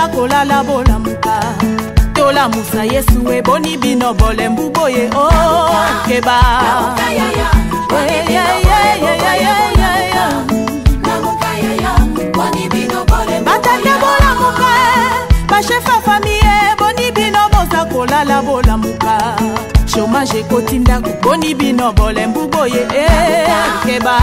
boza kolala bola muka tola musa Yesu e boni bino bole mbuboye oh keba batande bola muka ba chef famille boni bino boza kolala bola muka chômage kotinda boni bino bole mbuboye keba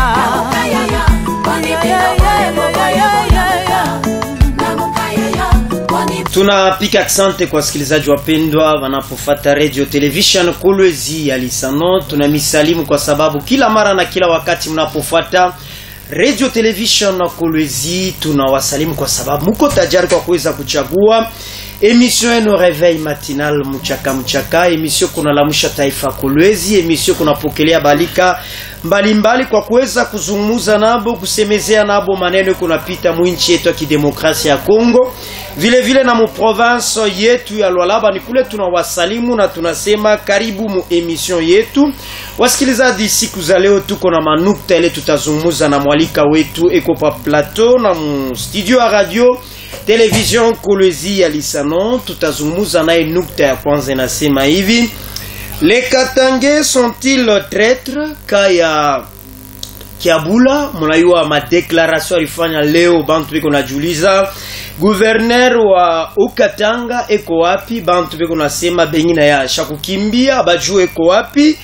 Tunapika asante kwa wasikilizaji wapendwa wanapofuata Radio Television Kolwezi ya Lisano. Tunamisalimu kwa sababu kila mara na kila wakati mnapofuata Radio Television Kolwezi tunawasalimu kwa sababu mko tajari kwa kuweza kuchagua emission eno Réveil matinal mchaka emission kuna lamusha taifa Kolwezi, emission kuna pokelea balika mbalimbali kwa kuweza kuzungumza nabo, kusemezea nabo maneno kuna pita mwinchi yetu ya kidemokrasia ya Kongo, vile vile na mu province yetu ya Lualaba. Ni kule tunawasalimu na tunasema karibu mu emission yetu. Wasikilizaji, siku za leo tuko na manukta ile tutazungumza na mwalika wetu eko pa plateau na mu studio ya Radio Television Kolwezi ya Lisano. Tutazungumza naye nukta ya kwanza inasema hivi: les Katangais sont-ils traîtres? Kaya Kiabula mnaiwa ma declaration alifanya leo, bantu biko najuliza gouverneur wa Ukatanga eko wapi? Bantu biko nasema bengina ya shakukimbia bajue eko wapi?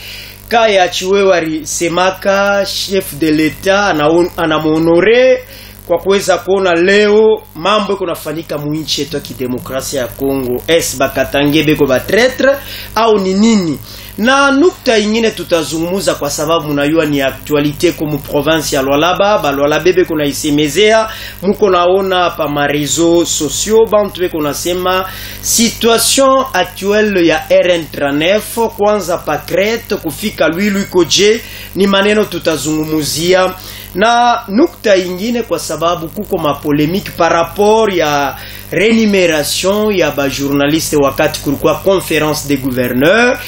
Kaya Chiwewe semaka chef de l'etat anamuhonore kwa kuweza kuona leo mambo yako nafanyika muinchi yetu ya kidemokrasia ya Kongo. Bakatange beko ba traître au ni nini? Na nukta nyingine tutazungumza kwa sababu mnajua ni actualité kwa province ya Lualaba. Ba Lualaba beko na isemezea, mko naona pa ma réseaux sociaux bantu beko nasema situation actuelle ya RN39 kwanza pa Crete kufika Lwilu Koje, ni maneno tutazungumzia. Na nukta ingine kwa sababu kuko mapolemiki par rapport ya rémunération ya ba journaliste wakati kulikuwa conférence des gouverneurs.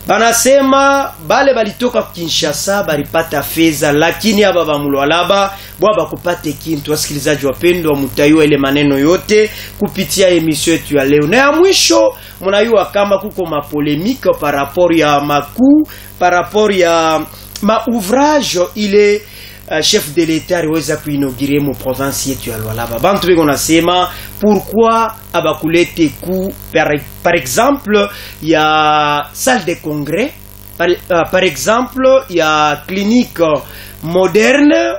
Banasema bale balitoka Kinshasa balipata fedha, lakini aba ba Lualaba bwa kupate kintu. Wasikilizaji wapendwa, mutayua ile maneno yote kupitia emission yetu ya leo. Na ya mwisho mnayua kama kuko mapolemiki par rapport ya maku, par rapport ya ma ouvrage ile chef de l'État aliweza kuinaugurer mu province yetu ya Lualaba. Bantu biko nasema pourquoi abakulete ku par exemple ya salle de congrès, par exemple ya clinique moderne,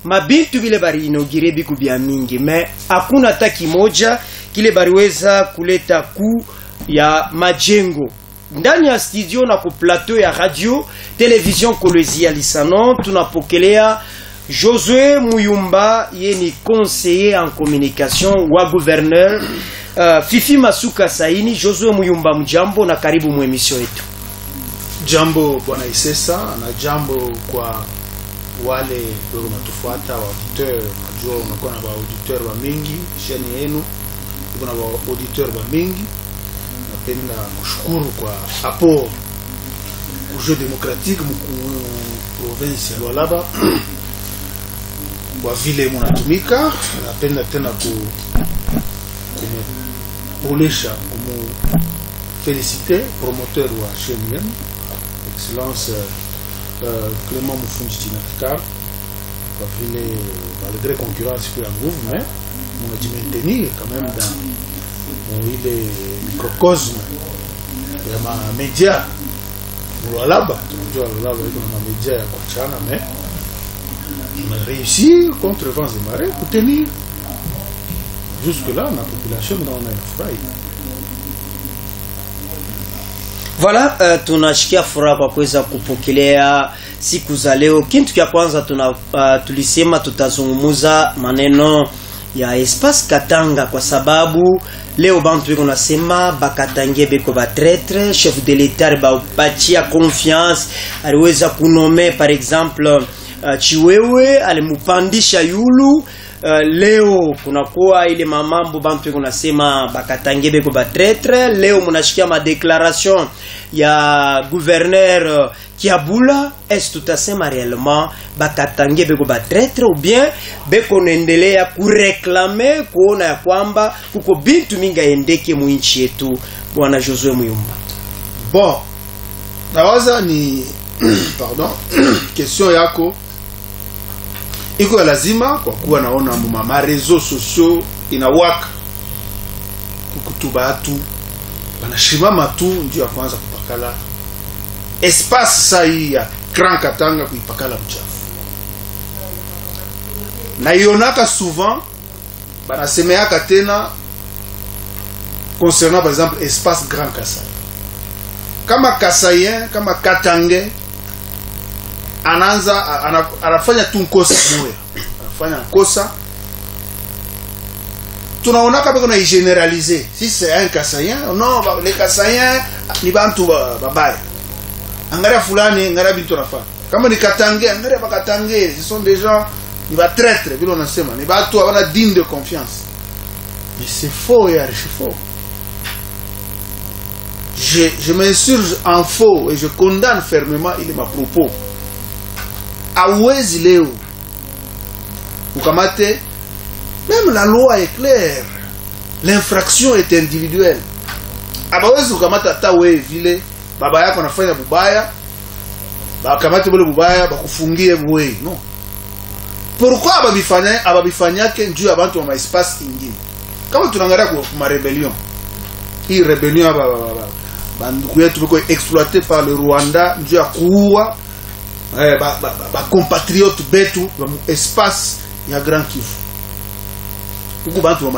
mabintu vile bari inaugure biku bia mingi, mais hakuna hata kimoja kile bariweza kuleta ku ya majengo. Ndani ya studio na ku plateau ya Radio Television Kolwezi ya Lisano tunapokelea Josué Muyumba, yeni conseiller en communication wa gouverneur Fifi Masuka Saini. Josué Muyumba, mjambo na karibu mu emission yetu. Jambo bwana Isesa, na jambo kwa wale ndio mtufuata wa auditeur. Najua unakuwa na auditeur wa mingi sheni yenu, uko na auditeur wa mingi. Napenda kushukuru kwa apport au jeu démocratique mu province ya Lualaba kwa vile mnatumika. Napenda tena kumulesha féliciter promoteur wa chaîne excellence Clément Mufundi Tinafikar kwa vile malgré concurrence pour un groupe, mais on a dû maintenir quand même dans ile microcosme ya ma media Lualaba. Tunajua Lualaba iko na media ya kuachana, mais on a réussi contre vents et marées pour tenir jusque là. La population on a furahi. Voilà, tunashikia furaha kwa kuweza kupokelea siku za leo. Kitu cha kwanza tulisema tutazungumuza maneno ya espace Katanga kwa sababu leo bantu biko nasema bakatange beko ba traître, chef de l'État ba patia confiance, aliweza kunome par exemple Chiwewe alimupandisha yulu. Leo kunakuwa ile mamambo bantu biko nasema bakatange beko ba traître. Leo mnashikia ma déclaration ya gouverneur Kiabula, est-ce tutasema réellement bakatangie beko batraître ou bien beko naendelea kureklame kuona ya kwamba kuko bintu mingi endeke mu nchi yetu? Bwana Josue Muyumba. Bon, nawaza ni pardon, question yako iko ya lazima kwa kuwa naona mama réseaux sociaux inawaka kukutuba watu wanashimama tu ndio ya kwanza kupakala espace sai ya Grand Katanga kuipakala mchafu. Na ionaka souvent banasemeaka tena concernant par exemple espace Grand Kasai. Kama Kasayen, kama Katange anafanya tu nkosa moya, anafanya nkosa, tunaonaka beko na generaliser. Si c'est un Kasayen, non, les Kasayens ni bantu babaya. Angalia fulani, angalia bintu nafanya. Kama ni Katange, angalia ba Katange, ce sont des gens ni ba traître, vile unasema, ni batu hawana digne de confiance. Mais c'est faux et archi faux. Je m'insurge en faux et je condamne fermement il est ma propos. Awezi leo ukamate, même la loi est claire, l'infraction est individuelle. Abawezi ukamata hata wewe vile baba yako anafanya bubaya, bakamate bole bubaya bakufungie wewe, non. Pourquoi ababifanyake njuu ya bantu wa espace ingine? Kama tunaangalia kwa rebellion, hii rebellion banduku yetu biko exploité par le Rwanda njuu ya kuua compatriotes betu wa espace ya Grand Kivu. Huko bantu wa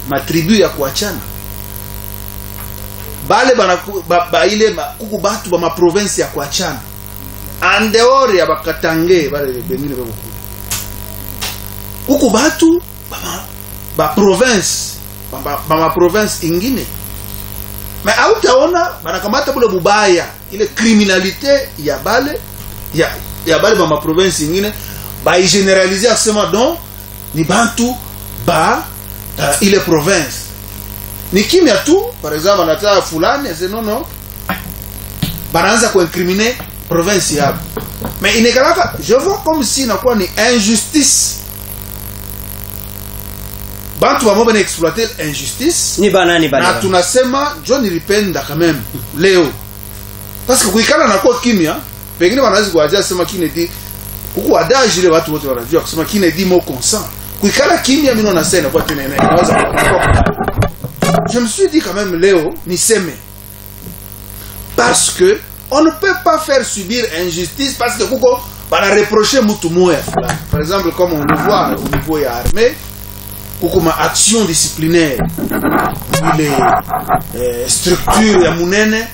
matribu ya kuachana. Bale bana ile kuko batu ba province ya kuachana. En dehors ya Bakatange bale benile bako. Huko batu ba province ba province ingine. Mais hautaona banakamata bule bubaya ile criminalité ya bale ya bale ba province ingine ba généraliser asema donc ni bantu ba ile province ni kimya tu. Par exemple anataka fulani ase non banaanza ku incriminer province yabo. Mais inekalaka je vois comme si inakuwa ni injustice. Bantu wa mobile exploiter injustice ni banani bale. Na tunasema John Ripenda quand même leo. Parce que kuikana na kwa kimya pengine wanaweza kuajia sema kine di huko adage ile watu wote wanajua kusema kine di mo consent. Kuikana kimya mimi naona sana kwa tena inaweza. Je me suis dit quand même Léo ni seme. Parce que on ne peut pas faire subir injustice parce que kuko bana reprocher mutu moya. Par exemple comme on le voit au niveau ya armée, kuko ma action disciplinaire. Ile structure ya munene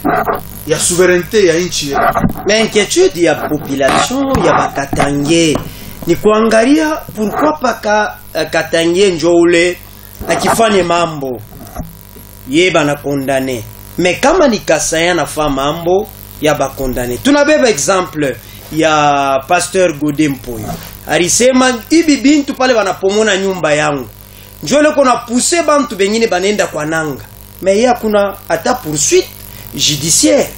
ya souveraineté ya nchi yetu. Mais inquiétude ya population ya Bakatange ni kuangalia pourquoi paka Katange njo ule akifanya mambo ye bana condamné. Mais kama ni Kasayen nafa mambo ya ba condamné. Tunabeba exemple ya Pasteur Godempo. Alisema ibi bintu pale wanapomona nyumba yangu. Njole kona pousser bantu bengine banenda kwa nanga. Mais ya kuna ata poursuite judiciaire.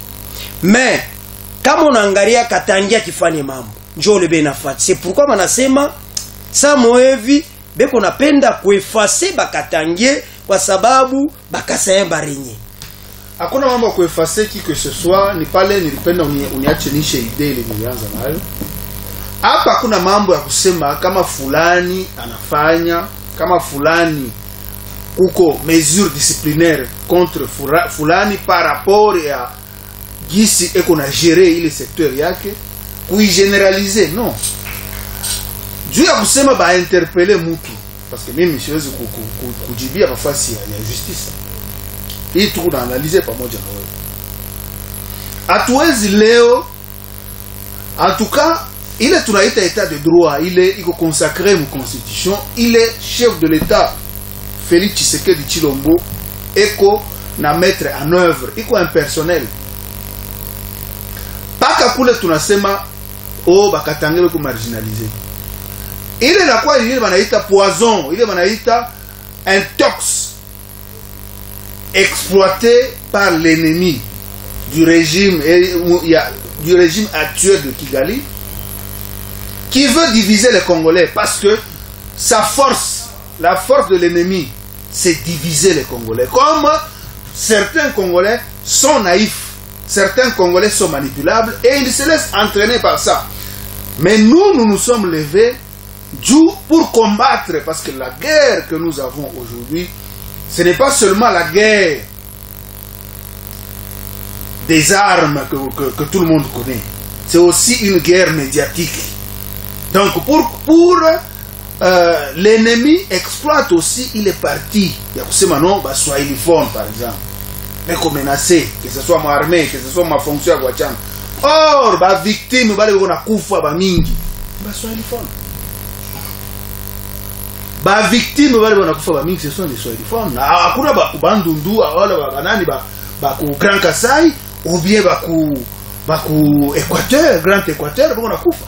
Mais kama unaangalia Katangia kifanye mambo njole be nafati. C'est pourquoi wanasema sa moevi beko napenda kuefase Bakatangie kwa sababu Bakasayen barenye. Hakuna mambo ya kuefase qui que ce soit, ni pale nilipenda uniache nishe idea ile nilianza nayo. Hapa kuna mambo ya kusema kama fulani anafanya, kama fulani uko mesure disciplinaire contre fulani par rapport ya gisi eko na gérer ile secteur yake, kui generaliser non. Juu ya kusema ba interpeller mtu parce que mimi siwezi kujibia nafasi ya justice. Hii tu kuna analyser pamoja na wewe. Hatuwezi leo en tout cas il est tunaita état de droit, il est consacré mu constitution, il est chef de l'état Félix Tshisekedi Tshilombo eko na mettre en œuvre, iko impersonnel. Paka kule tunasema Bakatange ko marginaliser. Ile na kwa ile banaita poison, ile banaita intox exploité par l'ennemi du régime et du régime actuel de Kigali qui veut diviser les Congolais parce que sa force, la force de l'ennemi, c'est diviser les Congolais. Comme certains Congolais sont naïfs, certains Congolais sont manipulables et ils se laissent entraîner par ça. Mais nous nous sommes levés pour combattre, parce que la guerre que nous avons aujourd'hui, ce n'est pas seulement la guerre des armes que tout le monde connaît, c'est aussi une guerre médiatique. Donc l'ennemi exploite aussi, il est parti. Il y a aussi maintenant Swahiliphone par exemple. Mais qu'on menacé, que ce soit ma armée, que ce soit ma fonction à Guachan. Or, la victime, va aller à Koufa, mingi. Swahiliphone. La victime, va aller à Koufa, mingi, ce sont des Swahiliphones. Akuna Bandundu, Banani, Grand Kassai, ou bien Équateur, Grand Équateur, va aller à Koufa.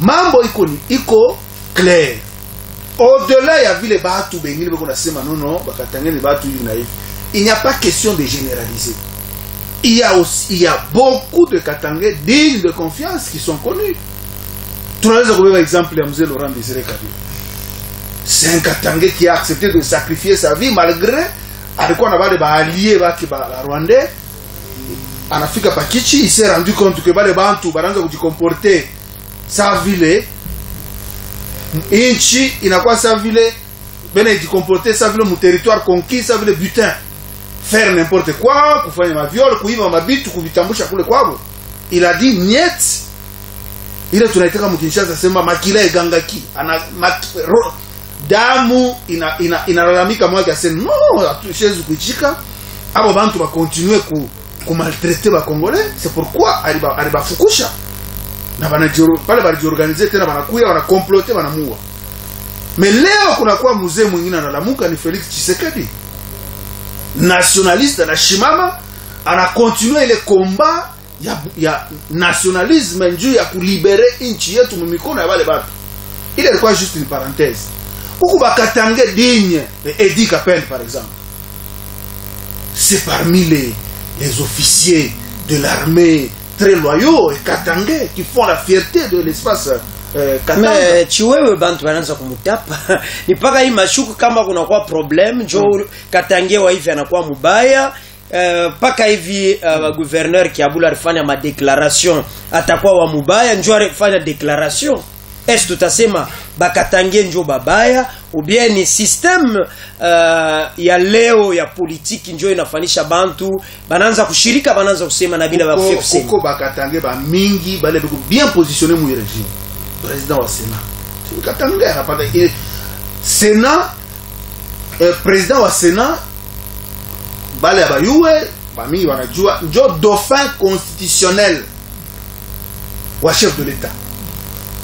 Mambo iko clair. Au-delà, il y a vu les Batou Benil, il n'y a pas question de généraliser. Il y a beaucoup de Katangais dignes de confiance qui sont connus. Tu as un exemple de M. Laurent Désiré Kabila. C'est un Katangais qui a accepté de sacrifier sa vie malgré avec quoi on a des alliés rwandais. En Afrique Pakichi, il s'est rendu compte que les Bantou se comporter sa ville. Inchi inakuwa sa vile bene jikomporter sa vile mu territoire conquis, sa vile butin, faire n'importe quoi, kufanya maviol, kuiba mabitu, kuvitambusha kule kwao. Il a dit niet. Ile tunaitaka mkinshasa sema makila igangaki ana damu inalalamika mwake asema no atushezi kuchika abo bantu ba continuer ku maltraiter ba congolais. C'est pourquoi aliba fukusha na pale balijiorganize tena banakuya wanakomplote wanamuua. Mais leo kunakuwa mzee mwingine analamuka ni Felix Tshisekedi, nationaliste na shimama, anakontinue ile combat ya nationalisme njuu ya kulibere inchi yetu mumikono ya wale batu. Ile ilikuwa juste une parenthèse. Huku bakatange digne Edi Kapel par exemple, c'est parmi les officiers de l'armée très loyaux et katangais qui font la fierté de l'espace Katanga. Mais chiwewe bantu wanaanza kumutapa ni paka hii mashuku kama kuna kwa problem jo Katange wa hivi anakuwa mubaya. Paka hivi gouverneur Kiabula alifanya ma déclaration atakuwa wa mubaya njo alifanya déclaration. Est-ce tutasema bakatange njo babaya ou bien ni système ya leo ya politiki njo inafanisha bantu bananza kushirika bananza kusema na bila bafie kusema uko bakatange ba mingi bale biko bien positionné mu régime président wa Sénat Katange anapata Sénat président wa Sénat bale abayuwe ba mingi wanajua njo dauphin constitutionnel wa chef de l'État.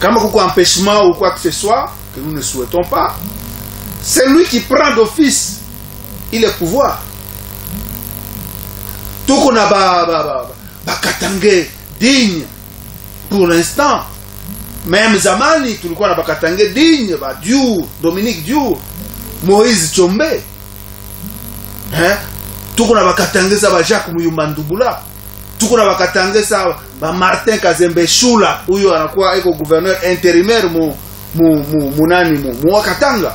Comme beaucoup empêchement ou quoi que ce soit, que nous ne souhaitons pas, c'est lui qui prend d'office il est pouvoir. Tout qu'on a Katange digne pour l'instant. Même Zamani, tout le monde a Katange digne, Diour, Dominique Diour, Moïse Tchombe. Hein? Tout qu'on a Katange ça va Jacques Mouyoumbandouboula. Tout qu'on a Katange ça ba Martin Kazembe Shula huyo anakuwa iko gouverneur intérimaire mu Katanga.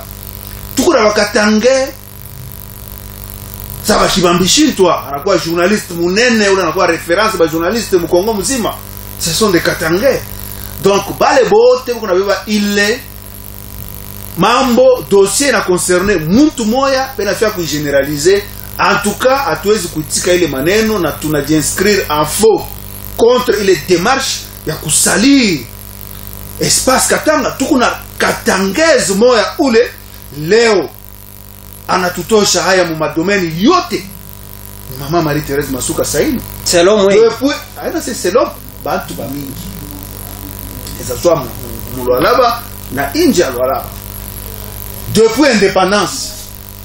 Tukuna wakatange saba Kibambishi toi anakuwa journaliste munene ule anakuwa référence ba journaliste mu Kongo mzima. Ce sont des Katangais. Donc bale bote kuna beba ile mambo dossier na concerné muntu moya pena fia ku généraliser. En tout cas hatuwezi kutika ile maneno na tunajinscrire en faux contre les démarches ya kusalir espace Katanga. Tukuna Katangezi moya ule leo anatutosha haya mu madomeni yote. Mama Marie Thérèse Masuka Saini selon moi depuis aina c'est selon bantu ba mingi eza soit mulwalaba na inji alwalaba depuis indépendance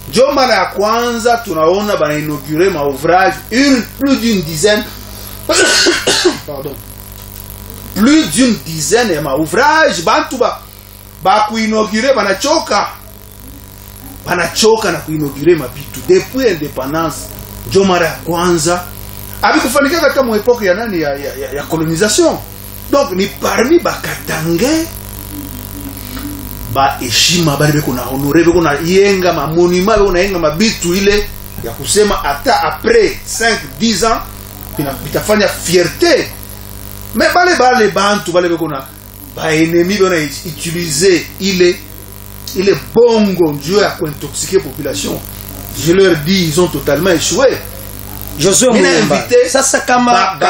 ndio mara ya kwanza tunaona bana inaugurer ma ouvrage plus d'une dizaine pardon, plus d'une dizaine ya ma ouvrage bantu ba kuinaugurer banachoka na kuinaugurer mabitu depuis indépendance ndio mara ya kwanza Abikufanikia katika mu époque ya nani ya colonisation. Donc ni parmi bakatange ba heshima bali beko na honore beko na yenga ma monument beko na yenga mabitu ile ya kusema ata après 5-10 ans bitafanya fierté. Mais bale bantu bale beko na ba ennemi beko na utiliser ile bongo Dieu a intoxiquer population. Je leur dis ils ont totalement échoué. Josué Muyumba sasa kama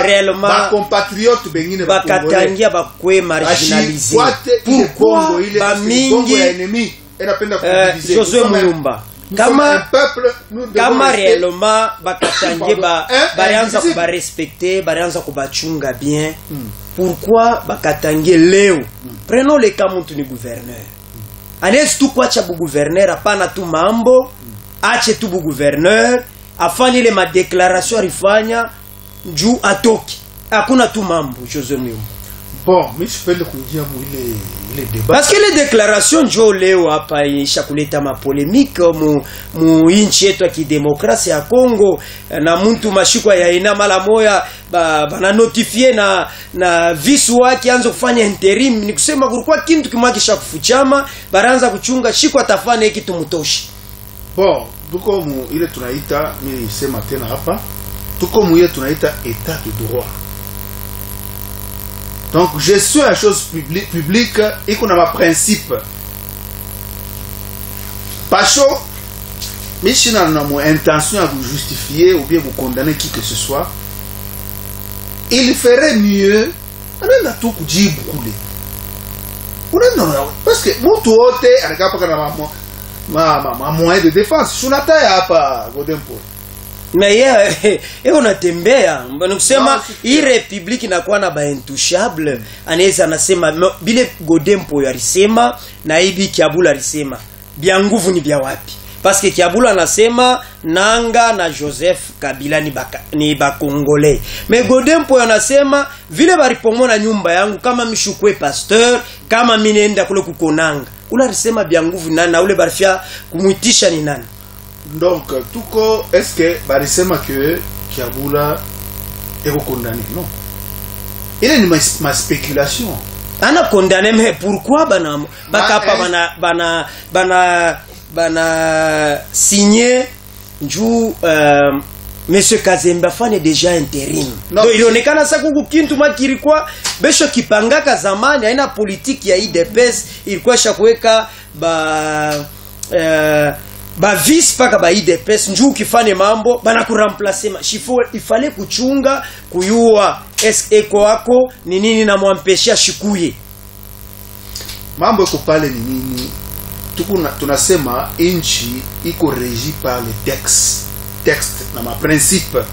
réellement ba compatriotes bengine ba katangia ba kwe marginalisé pourquoi ba mingi ennemi enapenda kudiviser Josué Muyumba kama réellement ba katangia barianza kuba respecter barianza kubachunga bien pourquoi ba katangia leo prenons le cas mtu ni gouverneur anesi tu kwacha bu gouverneur hapana tu mambo ache tu bu gouverneur afanye ile madéclaration alifanya juu atoki hakuna tu mambo Josué Muyumba. Bon mimi sipende kuingia ile débat parce que les déclarations jo leo hapa isha kuleta mapolémique mu inchi yetu ya kidemokrasia ya Kongo na mtu mashiko ya ina mala moya bana notifier na visu wake anza kufanya interim ni kusema kulikuwa kintu kimwakisha kufuchama baranza kuchunga shiko atafanya kitu mutoshi. Bon tuko mu ile tunaita mimi sema tena hapa tuko mu ile tunaita état de droit. Donc gestion la chose publique iko na ma principe. Pacho mishina na mo intention à vous justifier ou bien vous condamner qui que ce soit. Il ferait mieux anaenda tu kujibu kule. Unaenda parce que mtu wote anakapa kana moyen de défense sunata hapa Godempo. Mais yeye unatembea mbona kusema hii republique inakuwa na ba intouchable anaweza anasema bile Godempo alisema na hivi Kiabula alisema bia nguvu ni bia wapi parce que Kiabula anasema Nanga na Joseph Kabila ni ba Congolais mais Godempo anasema vile baripomona nyumba yangu kama mishukwe pasteur kama mimi nenda kule kukonanga ule alisema bia nguvu nani na ule barifia kumuitisha ni nani. Donc tuko est-ce que barisema que Kiabula est condamné? Non. Il est ma spéculation. Ana condamné mais pourquoi bakapa bana signé juu Monsieur Kazemba fane déjà intérim. Donc ilionekana sasa kuku kintu makirikwa besho kipangaka zamani haina politiki ya IDPS ilikuwa shakuweka ba vice paka ba IDPS njuu kifane mambo bana kuramplacer ifale kuchunga kuyua eko wako ni nini na mwampeshia shikuye mambo iko pale ni nini tunasema inchi iko régi par le texte na ma principe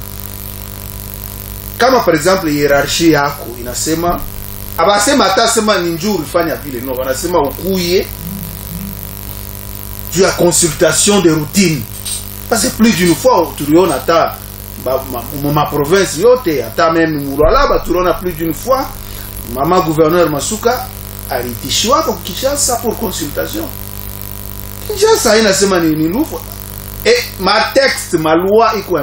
kama par exemple hiérarchie yako inasema abasema atasema ni njuri fanya vile no wanasema ukuye tu as consultation de routine parce que plus d'une fois tu riona ata ma province yote ata même Mulala tu riona plus d'une fois mama gouverneur Masuka alitishiwa kwa Kinshasa pour consultation Kinshasa inasema ni lufu et ma texte ma loi iko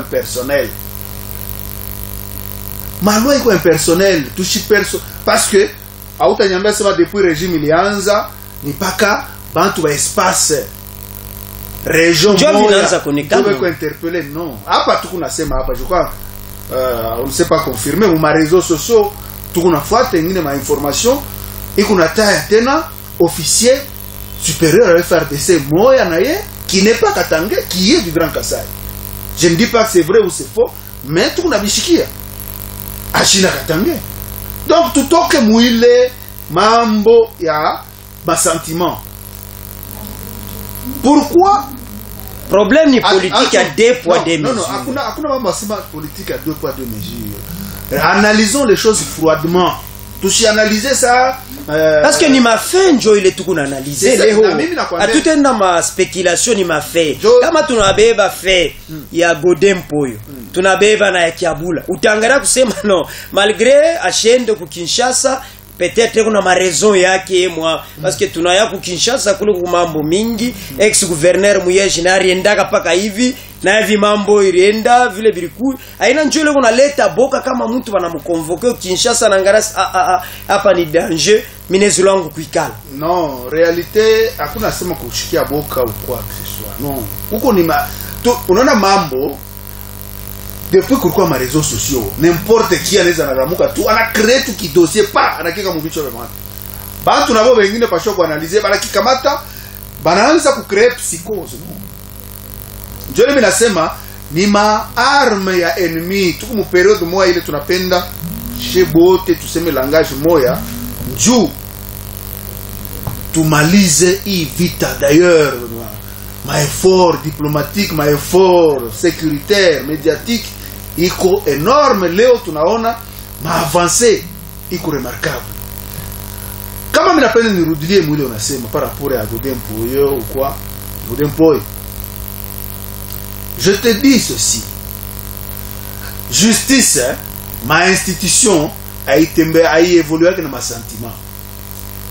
impersonnel tushi perso parce que autanyambia sema depuis régime ilianza ni paka bantu ba espace région moja ko interpeller non hapa tukunasema hapa je crois on ne sait pas confirmer ou ma réseaux sociaux tukunafuata ingine ma information ikuna taya tena officier supérieur à FRDC moya naye qui n'est pas Katangé qui est du Grand Kassai. Je ne dis pas que c'est vrai ou c'est faux mais tukunabishikia ashina Katangé. Donc tutoke muile mambo ya ba sentiment. Pourquoi problème ni politique à deux poids deux mesures. Non, hakuna mambo sema politique à deux poids deux mesures. Analysons les choses froidement. Tushi analyser ça parce que ni ma fin njo ile tukuna analyser leo. Atutenda ma spéculation ni ma fait. Kama tunabeba fait ya Godempo yo. Tunabeba na ya Kiabula. Utaangalia kusema no malgré ashende ku Kinshasa peut-être kuna ma raison yake moi parce que tunaya ku Kinshasa kule ku mambo mingi ex gouverneur Muyeji na riendaka paka hivi na hivi mambo ilienda vile biliku aina njole kunaleta boka kama mtu wanamkonvoke Kinshasa na Ngarasi hapa ni danger minezo langu kuikala. Non, réalité hakuna sema kushikia boka ou quoi que ce soit. Non. Huko ni unaona mambo depuis kulikuwa ma réseaux sociaux, n'importe qui anaweza naramuka tu ana créer tu ki dossier pa anakika mubicho vya watu. Bantu nabo wengine pasho kuanalize bala kikamata banaanza ku créer psychose. Njoo mimi nasema ni arme ya ennemi tuko mu periode moja ile tunapenda shebote tuseme langage moya njoo tumalize hii vita. D'ailleurs ma effort diplomatique, ma effort sécuritaire, médiatique iko énorme. Leo tunaona ma avancée iko remarquable. Kama mimi napenda nirudilie mwile unasema par rapport à Godempoyo ou quoi Godempoyo, je te dis ceci, justice ma institution a évolué avec ma sentiment.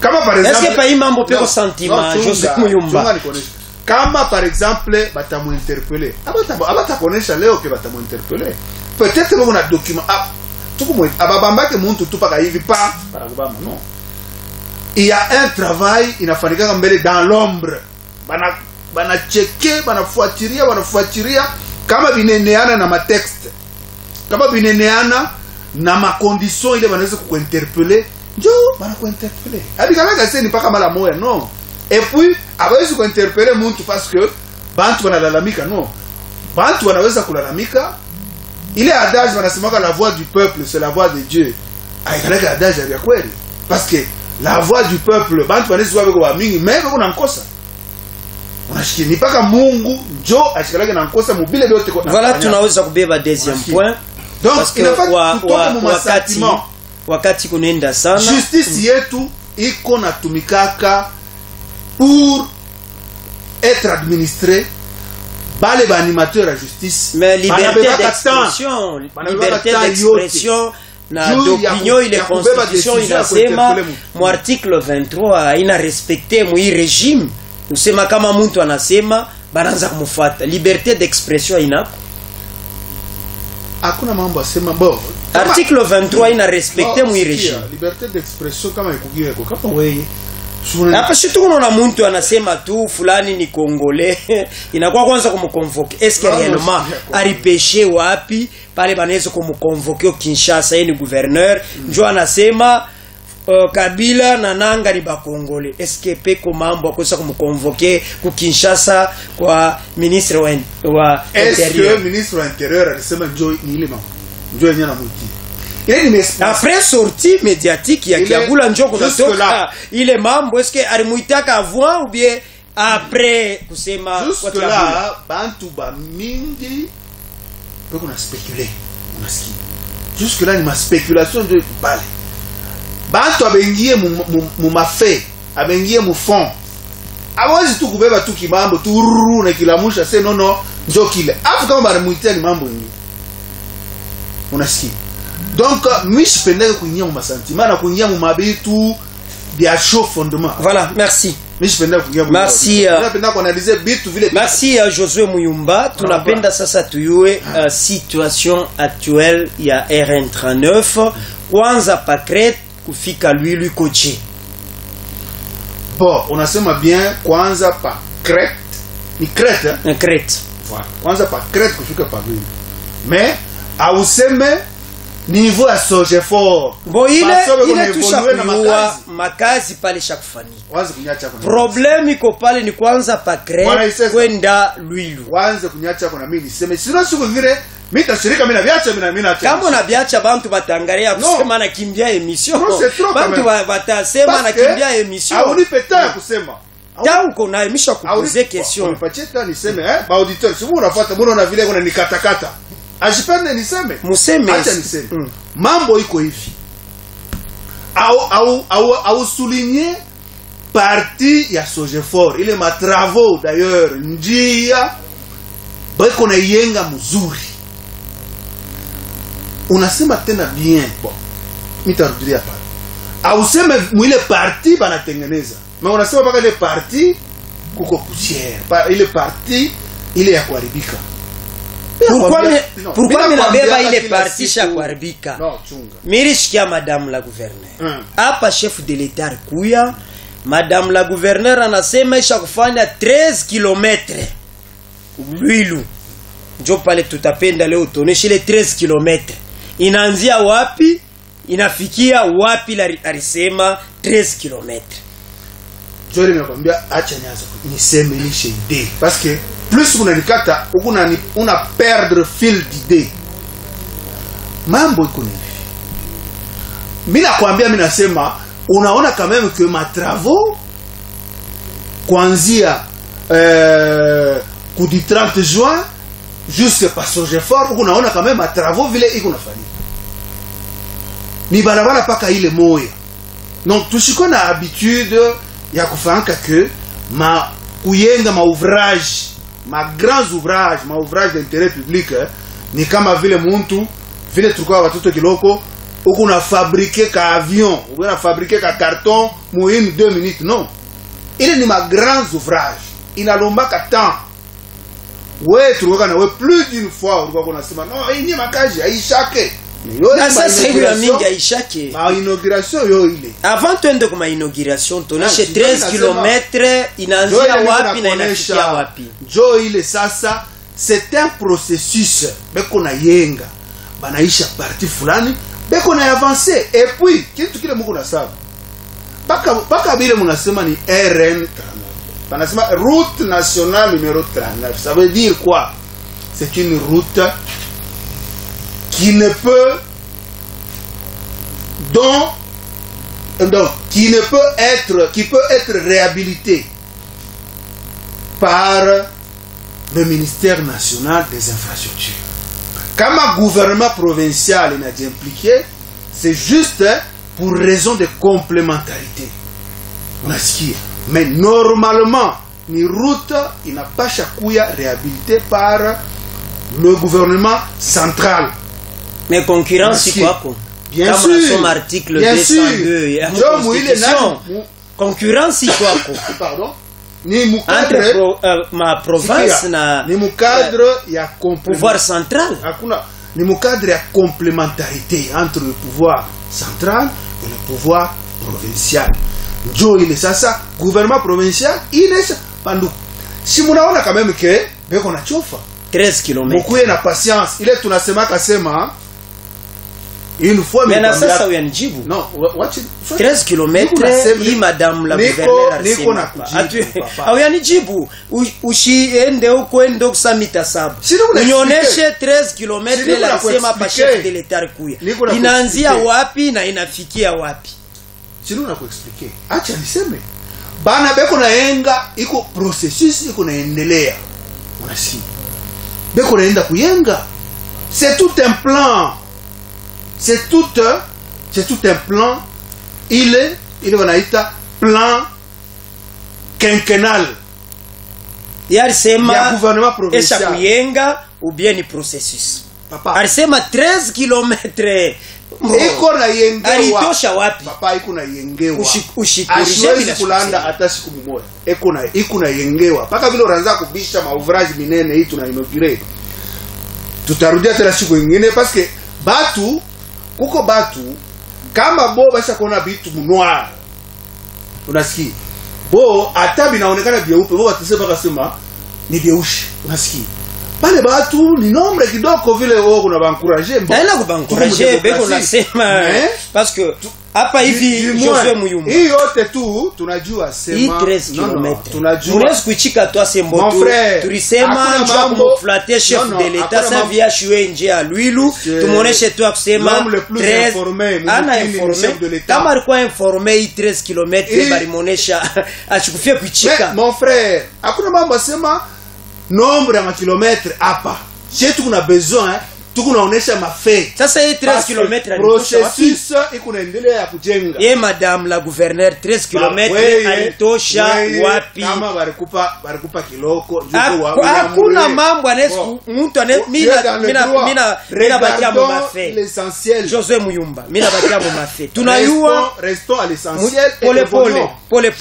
Kama par exemple, est-ce que pas mambo peko sentiment Joseph Muyumba, kama par exemple batamu interpeller abata konesha leo ke batamu interpeller peut-être qu'on a document tuko ababamba ke muntu tupaka hivi pa para kubama. Non, il y a un travail inafanyika mbele dans l'ombre, bana checker banafuatilia kama bineneana na matexte, kama bineneana na ma conditions ile banaweza kuinterpeller njo bana kuinterpeller abikala kase ni paka mala moya. Non, et puis abawezi kuinterpeller muntu parce que bantu wanalalamika. Non, bantu wanaweza kulalamika. Ile adage wanasemaka la voix du peuple c'est la voix de Dieu. Aikaleka adage ya kweli parce que la voix du peuple bantu wanaweza kuwa mingi mais kuna nkosa unashiki ni paka Mungu njo ashikaleke na nkosa mubile yote kwa. Voilà, tunaweza kubeba deuxième point. Donc wakati kunaenda sana justice yetu iko natumikaka pour être administré bale ba animateur à justice, mais liberté d'expression na d'opinion ile constitution inasema mu article 23 ina respecter mu régime. Usema kama mtu anasema banaanza kumfuata liberté d'expression ina hakuna mambo asema bo article 23 ina respecter mu régime liberté d'expression kama ikugie kwa kama wewe hapa shitu kuna mtu anasema tu fulani ni Congolais inakuwa kwanza kumconvoquer est-ce que réellement aripeshe wapi pale banaweza kumconvoquer Kinshasa yeye ni gouverneur njo anasema Kabila na Nanga ni ba Congolais. Est-ce que peko mambo akosa kumconvoquer ku Kinshasa kwa ministre wa intérieur? Est-ce que ministre wa intérieur alisema njo ni ile mambo njo yenyewe na muti après sortie médiatique ya Kiabula njoko kutoka ile mambo, est-ce que alimuitaka avant ou bien après kusema jusque là bantu ba mingi peko na spéculer unasikia jusque là ni ma spéculation ndio pale bantu abengie mu mafe abengie mu fond awezi tu kubeba tu kimambo tu na kilamusha se nono njo kile afu kama banamuitia ni mambo yenyewe unasikia. Donc moi je pendais kuingia mu sentiment na kuingia mu mabitu bia chaud fondement. Voilà, merci. Merci. Tunapenda kuanalize bitu vile. Merci Josué Muyumba. Tunapenda sasa tuyue situation actuelle ya RN39 kwanza pakret kufika lui Kochi. Bon, unasema bien kwanza pa Crete. Ni Crete hein? Un Crete. Voilà. Kwanza pa Crete kufika pa lui. Mais auseme niveau ya Sogefort. Bon ile tushakuwa makazi pale shakufanyika. Waanze kunyacha kuna. Problem iko pale ni kwanza pa Crete kwenda Lwilu. Waanze kunyacha kuna mimi niseme sio siku vile mimi tashirika mimi na viacha mimi na kama na viacha bantu batangalia kusema na kimbia emission. Bantu batasema na kimbia emission. Au ni peta kusema. Tao uko na emission kuposer question. Unipatie tena niseme ba auditeur si unafuata mbona na vile kuna nikatakata. Ajipende niseme. Museme. Acha niseme. Mambo iko hivi. Au souligner partie ya Sogefort. Ile ma travaux d'ailleurs njia bako na yenga mzuri. Unasema tena bien bon. Mitarudia pale. Au sema mwile partie banatengeneza. Mais unasema paka ile partie kuko poussière. Ile partie ile ya kuharibika. Pourquoi minabeba ile partisha kuharibika? No, chunga. Mirishikia madame la gouverneur. Hapa chef de l'etat kuya, madame la gouverneur anasema isha kufanya 13 km. Lwilu. Njo pale tutapenda leo tuoneshe ile 13 km. Inaanzia wapi? Inafikia wapi la alisema 13 km. Jori nakwambia acha nianze niseme lishe idée parce que plus unanikata una perdre fil d'idée. Mambo iko hivi. Mimi nakwambia mimi nasema unaona quand même que ma travaux kuanzia coup du 30 juin jusqu'à Passage Fort unaona quand même ma travaux vile iko nafanyika. Ni barabara paka ile moya. Donc tushiko na habitude ya kufanya que kuyenga ma ouvrage, ma grands ouvrages, ma ouvrage d'intérêt public ni kama vile muntu vile tulikuwa watoto kiloko uko na fabriquer ka avion, uko na fabriquer ka carton mu 1-2 minutes non. Ile ni ma grands ouvrages. Inalomba ka temps. Ouais, tulikuwa na plus d'une fois ulikuwa unasema non, hii ni makaji haishake. Na sasa hiyo ya mingi haishake. Ma inauguration yo ile. Avant twende kwa inauguration toneshe 13 km inaanzia wapi na inafikia wapi? Jo ile sasa c'est un processus beko na yenga. Banaisha parti fulani beko na avancer et puis kitu kile mko nasema. Baka bile mnasema ni RN 39. Banasema route nationale numéro 39. Ça veut dire quoi? C'est une route qui ne peut qui peut être réhabilité par le ministère national des infrastructures. Comme un gouvernement provincial est impliqué, c'est juste pour raison de complémentarité. On a ce qui est. Mais normalement, une route, il n'a pas chakuya réhabilité par le gouvernement central. Mais concurrence quoi? Bien sûr. Comme article 202 concurrence quoi? Pardon. Ni mukadre ma province na ni mukadre ya pouvoir central. Hakuna ni mukadre ya complémentarité entre le pouvoir central et le pouvoir provincial. Njo ile sasa gouvernement provincial inesha pandu. Si munaona quand même que beko na chofa 13 km. Mukuye na patience. Ile tunasema kasema une fois mais na sasa uyanijibu. Non, watch 13 km hii madame la gouverneur alisema. Uyanijibu usiende huko endo kusamita 7. Unioneshe 13 km la alisema pa chef de l'etat kuya. Inaanzia wapi na inafikia wapi? Sino na kuexpliquer. Acha niseme. Bana beko naenga iko processus iko naendelea. Unasikia? Beko naenda kuyenga. C'est tout un plan. C'est tout un plan. Il wanaita plan quinquennal. Yalisema gouvernement provincial. Esha kuyenga ou bien ni processus. Papa. Alisema 13 km. Iko na yengewa. Alitosha wapi? Papa iko na yengewa. Ushikurije bila kulanda hata siku moja. Iko na yengewa. Paka vile unaanza kubisha maouvrage minene hii tuna inaugurate. Tutarudia tena siku nyingine parce que batu kuko batu kama bo basha kuona bitu noir. Unasikia? Bo hata binaonekana byeupe, bo watasema kasema ni byeushi. Unasikia? Pale batu ni nombre kidogo vile wao kuna bankuraje. Naenda kubankuraje beko nasema parce que hapa hivi Joseph Muyumba. Hii yote tu tunajua sema 13 km. Tunajua. Unaweza kuichika toi sembo tu. Tulisema njoo kumflatter chef de l'état sa via jouer nje à Lwilu. Tumuoneshe tu kusema 13 ana informé. Kama alikuwa informé 13 km bali muonesha achikufia kuichika. Mon frère, hakuna mambo sema nombre ya kilomètres hapa. Chetu kuna besoin tukunaonesha mafe. Sasa hii 13 km processus iko naendelea ya kujenga. Ye madame la gouverneur 13 km alitosha wapi? Kama barikupa kiloko hakuna mambo anesku mtu mina bakia mo mafe. L'essentiel Joseph Muyumba mina bakia mo mafe. Tunayua restons à l'essentiel pole pole. pole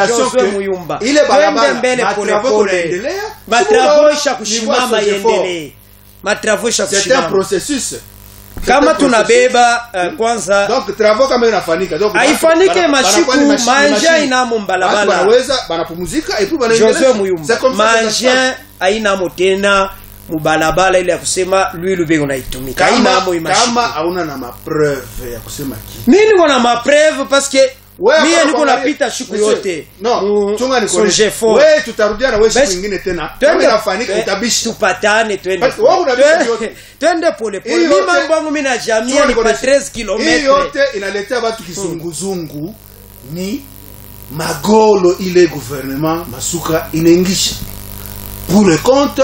Josue Muyumba ile barabara mbele pole matravoisha kushimama iendelee matravoisha kushimama c'est un processus kama tunabeba kwanza donc travaux kama inafanyika donc haifanike mashiku manja inamo mbalabala banaweza banapumzika et puis banaendelea Josue Muyumba manja haina motena mubalabala ile ya kusema lui lubego naitumika haina amo imashi kama hauna na mapreuve ya kusema kitu mimi niko na mapreuve parce que mimi niko napita siku yote no chunga ni kwa wewe tutarudia na wewe siku nyingine tena kama inafanyika utabishi tupatane twende wewe unabisha yote twende pole mimi mambo yangu mimi na jamii ni pa 13 km hii yote inaletea watu kizunguzungu ni magolo ile gouvernement masuka inaingisha pour le compte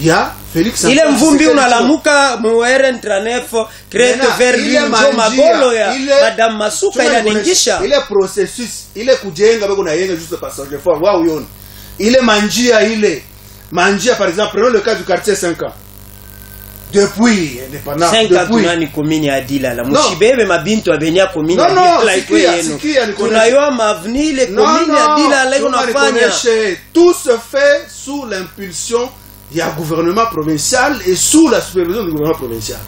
ya Felix ile mvumbi unalamuka muere ntranefo crete vers lui njo magolo ya madame masuka ile ningisha ile processus ile kujenga bego na yenga juste passage fort wao yone ile manjia par exemple prenons le cas du quartier 5 ans depuis indépendance depuis nani komini adila la mushibebe mabintu abenia komini adila iko yenu tunayoa mavni le komini adila la iko nafanya tout se fait sous l'impulsion il y a gouvernement provincial et sous la supervision du gouvernement provincial.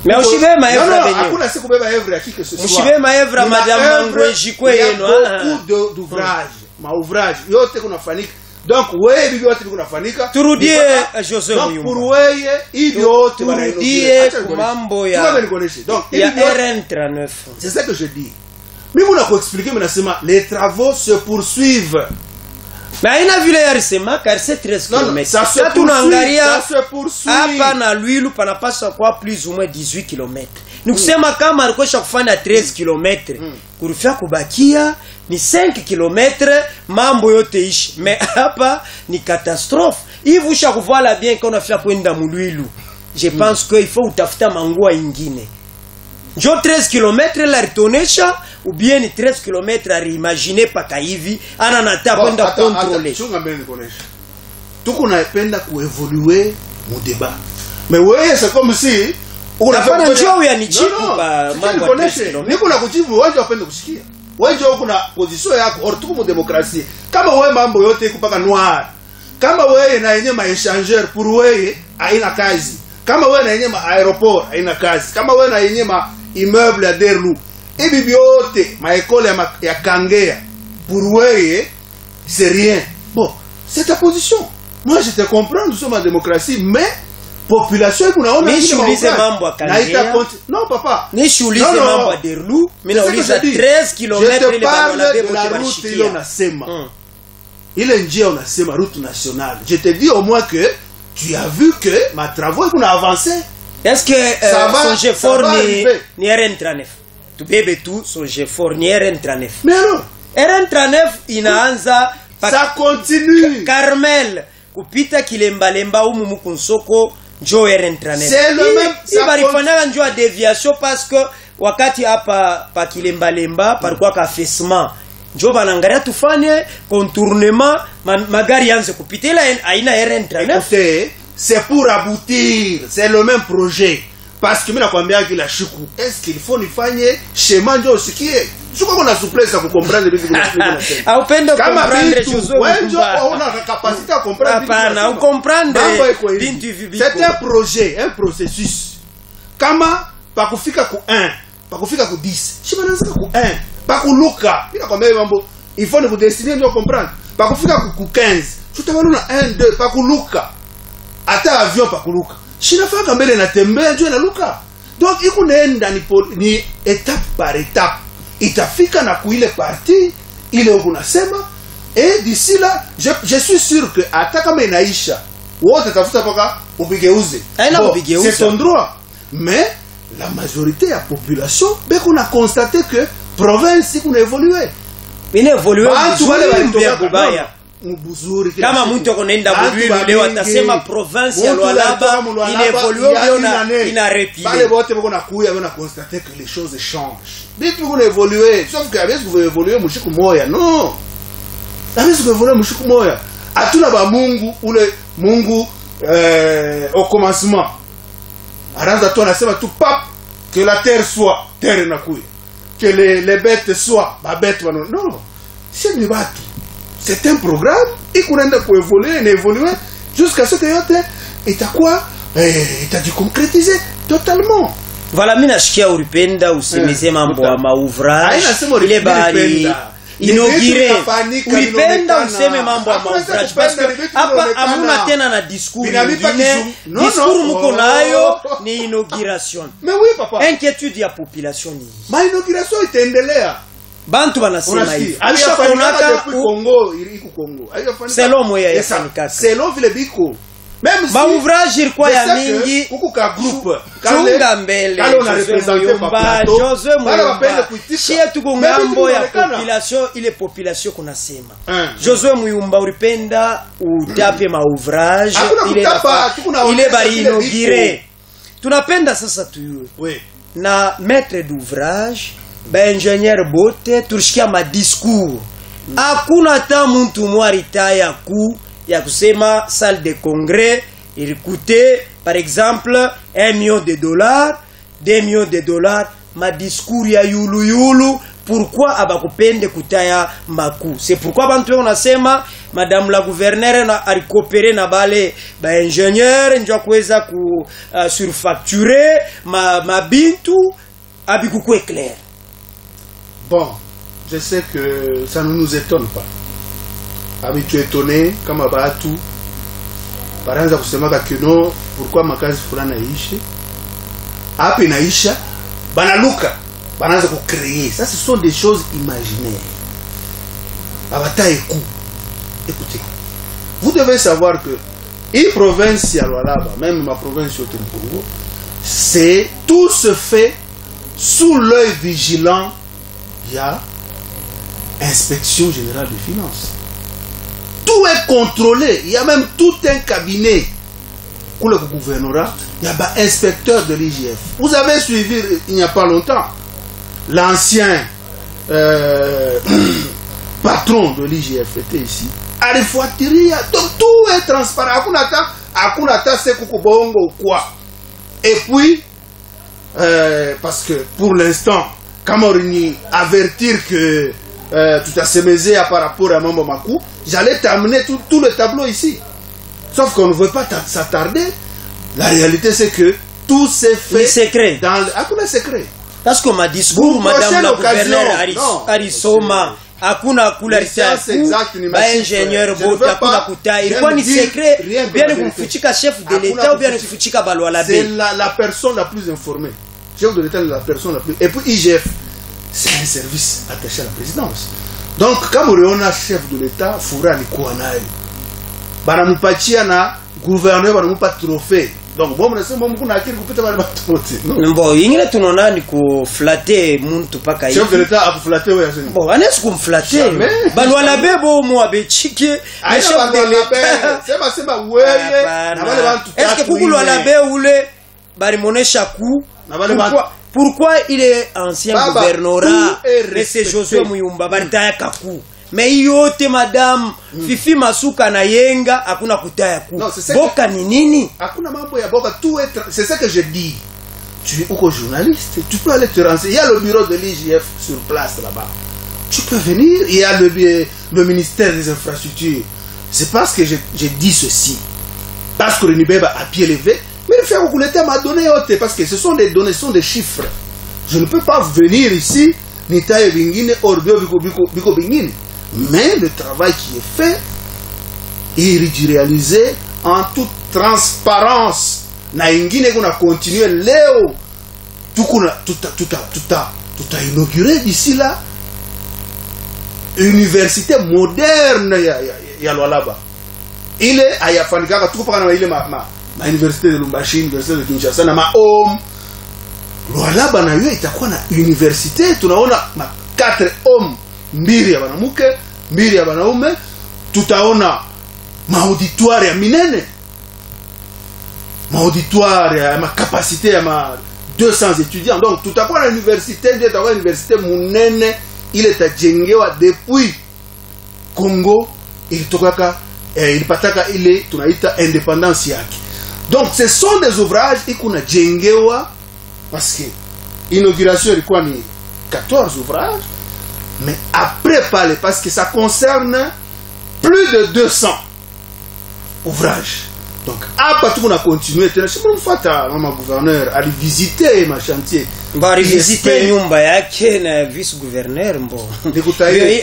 Mais ushibe maevra benyo. Hakuna siku beba evra qui que ce soit. Ushibe maevra madame Mangwejikwe yenu beaucoup d'ouvrages, ouvrage yote kunafanyika. Donc wewe bibi yote kunafanyika. Turudie Josue Muyumba. Pour wewe hivi yote turudie mambo ya. Donc il y a RN39. C'est ça que je dis. Mimi nakuexpliquer mimi nasema les travaux se poursuivent. Mais ina vile yarisema car c'est 13 km. Ça tunaangalia hapa na Lwilu panapaswa kwa plus ou moins 18 km. Ni kusema kama alikosha kufanya 13 km, kurufia kubakia ni 5 km mambo yote ishi. Mais hapa ni catastrophe. Hivi usha kuvala bien quand on a fait kwenda Mulwilu. Je pense que il faut utafuta mangua ingine. Njo 13 km la ritonesha ou bien ni 13 km à réimaginer paka hivi ana nata kwenda contrôler. Chunga mbele nikonesha. Tuko napenda kuevoluer mu débat. Mais wewe c'est comme si unafanya njoo ya nichiku pa mambo ya 13 km. Niko na kujibu wewe unapenda kusikia. Wewe ndio uko na position yako or tuko mu demokrasia. Kama wewe mambo yote iko paka noir. Kama wewe na yenye ma échangeur pour wewe haina kazi. Kama wewe na yenye ma aéroport haina kazi. Kama wewe na yenye ma immeuble à Derlou et bibliothèque ma école ya Kangea pour wewe c'est rien. Bon, c'est ta position. Moi je te comprends, nous sommes en démocratie, mais population unaona nishulize mambo ya Kangea. Non papa, nishulize mambo ya Derlou, mimi nauliza 13 km ile bado la bebo route ile unasema. Ile njia unasema route nationale. Je te dis au moins que tu as vu que ma travaux qu'on a avancé. Est-ce que son G4 ni RN39? Tu bebe tout son G4 ni RN39. Mais alors RN39 inaanza ça continue. Carmel kupita Kilembalemba umu mukunsoko njo RN39. C'est le même ça barifanya njo déviation parce que wakati hapa pa Kilembalemba parikuwa ka affaissement. Njo banangaria tufanye contournement magari yanze kupita ila aina RN39. C'est pour aboutir, c'est le même projet. Parce que mimi nakwambia kila shiku, est-ce qu'il faut nifanye schéma ndio usikie? Siko kuna souplesse ku comprendre vitu vinasema. Au pendo comprendre Josue. Wewe ndio una capacité à comprendre. Hapana, au comprendre bintu vibiko. C'est un projet, un processus. Kama pa kufika ku 1, pa kufika ku 10. Shima naanza ku 1, pa kuluka. Bila kwambia mambo, il faut vous destiner ndio comprendre. Pa kufika ku 15. Tutaona 1 2 pa kuluka. Ata avion pa kuluka. Shinafaka mbele natembea njoo naluka. Donc iko naenda ni étape par étape. Itafika na kuile partie ile unasema et d'ici là je suis sûr que ata kama inaisha wote tafuta paka ubigeuze. Bon, c'est ton droit. Mais la majorité de la population beko na constaté que province iko na évoluer. Ina évoluer bien kubaya. Mubuzuri kama mtu akonaenda Mulwilu leo atasema province ya Lualaba ina évolue bien ina repile pale bote bako nakuya bana constater que les choses changent bitu kuna évoluer sauf que avec vous évoluer mushiku moya non avec vous évoluer mushiku moya atuna ba Mungu ule Mungu au commencement anaanza tu anasema tu pap que la terre soit terre inakuya que les bêtes soient ma bête non c'est ni batu c'est un programme et qu'on a évoluer jusqu'à ce que yote itakuwa itaji concrétiser totalement. Voilà, mimi nashikia ulipenda usemeze mambo ya maouvrage ile bali inaugire ulipenda useme mambo ya maouvrage parce que hapa hamuna tena na discours nyingine. Discours mko nayo ni inauguration. Mais oui papa, inquiétude ya population ni ma inauguration itaendelea. Bantu banasema hivi ushakonaka Kongo iko Kongo selon moya ya sanikaka selon vile biko même si maouvrage ilikuwa ya mingi huko ka groupe chunga mbele Joseph Muyumba shie tuko ngambo ya population ile population kunasema Joseph Muyumba ulipenda utape maouvrage ile bari inaugire tunapenda sasa tuyue na maître d'ouvrage ba ingénieur bote tulishikia ma discours hakuna hata mtu mwaritaya ku ya kusema salle de congrès il coûtait par exemple $1 million, $2 millions, ma discours ya yulu pourquoi abakupende kutaya maku. C'est pourquoi bantu wanasema madame la gouverneure na alikopere na bale ba ingénieur njoo kuweza ku surfacturer ma bintu abikukwe clair. Bon, je sais que ça ne nous étonne pas. Habitué étonné kama batu baranza kusema que non, pourquoi makazi fulani ishi hapa inaisha banaluka banaanza ku créer. Ça ce sont des choses imaginaires. Abataye ku. Écoutez, vous devez savoir que une province ya Lualaba, même ma province au Congo, c'est tout se fait sous l'œil vigilant. Il y a inspection générale des finances. Tout est contrôlé. Il y a même tout un cabinet pour le gouvernorat. Il y a un inspecteur de l'IGF. Vous avez suivi il n'y a pas longtemps l'ancien patron de l'IGF était ici. Donc tout est transparent. Akunata c'est Kukubongo ou quoi. Et puis parce que pour l'instant Camerouni avertir que tu t'as sémésé par rapport à Mambo Makou, j'allais t'amener tout le tableau ici. Sauf qu'on ne veut pas s'attarder. La réalité c'est que tout s'est fait secret. Dans le... Hakuna secret. Parce que ma discours, madame la gouverneure Arisoma, hakuna kula risasi, ba ingénieur bote hakuna kutai. Ilikuwa ni secret, bien ni kumfuchika chef de l'État ou bien ni kumfuchika Balwala B. C'est la personne la plus informée. Chef de l'État est la personne la plus... Et puis IGF, c'est un service attaché à la présidence. Donc, quand on a chef de l'État, Foura ni Kouanaï. Banamupatia na gouverneur, banamupa trophée. Donc, bon, on a akili kupita bana batote. Bon, ingine tunaona ni kuflatter muntu paka hivi. Chef de l'État a kuflatter wewe asema. Bon, anesi kumflatter. Balwala bebo mo abechike. Le chef de l'État. Sema wewe na wale bantu. Est-ce que Balwala be ule bari monesha ku? Pourquoi il est ancien gouvernorat et c'est Josué Muyumba baritaya kaku. Mais yote madame Fifi Masuka na yenga hakuna kutaya ku. Boka ni nini? Hakuna mambo ya boka, tout est c'est ça que je dis. Tu es ou journaliste, tu peux aller te renseigner. Il y a le bureau de l'IGF sur place là-bas. Tu peux venir, il y a le ministère des infrastructures. C'est parce que j'ai dit ceci. Parce que le Nibeba a pied levé. Mais le frère Okulete m'a donné autre, parce que ce sont des données, ce sont des chiffres. Je ne peux pas venir ici, Nitaye Bingine, Orbio Biko Bingine. Mais le travail qui est fait, il est réalisé en toute transparence. Na ingine qu'on a continué, Léo, tout a inauguré d'ici là, université moderne, il y a Lualaba. Il est à Yafanika, tout le il est ma université de Lumbashi, université de Kinshasa, na ma home. Lualaba na yo itakuwa na université, tunaona ma 4 hommes, mbili ya banamuke, mbili ya banaume, tutaona maauditoire ya minene. Auditoire, ma capacité à ma 200 étudiants. Donc tout à coup l'université, l'université Mounene, il est à Djengewa depuis Congo, il tokaka, il pataka, il est tunaita indépendance yaki. Donc ce sont des ouvrages ikuna Djengewa parce que inauguration ilikuwa ni 14 ouvrages, mais après parler, parce que ça concerne plus de 200 ouvrages. Donc, après tout, on a continué. Si vous faites un gouverneur, aller visiter ma chantier. Bari visiter nyumba yake na vice gouverneur mbo.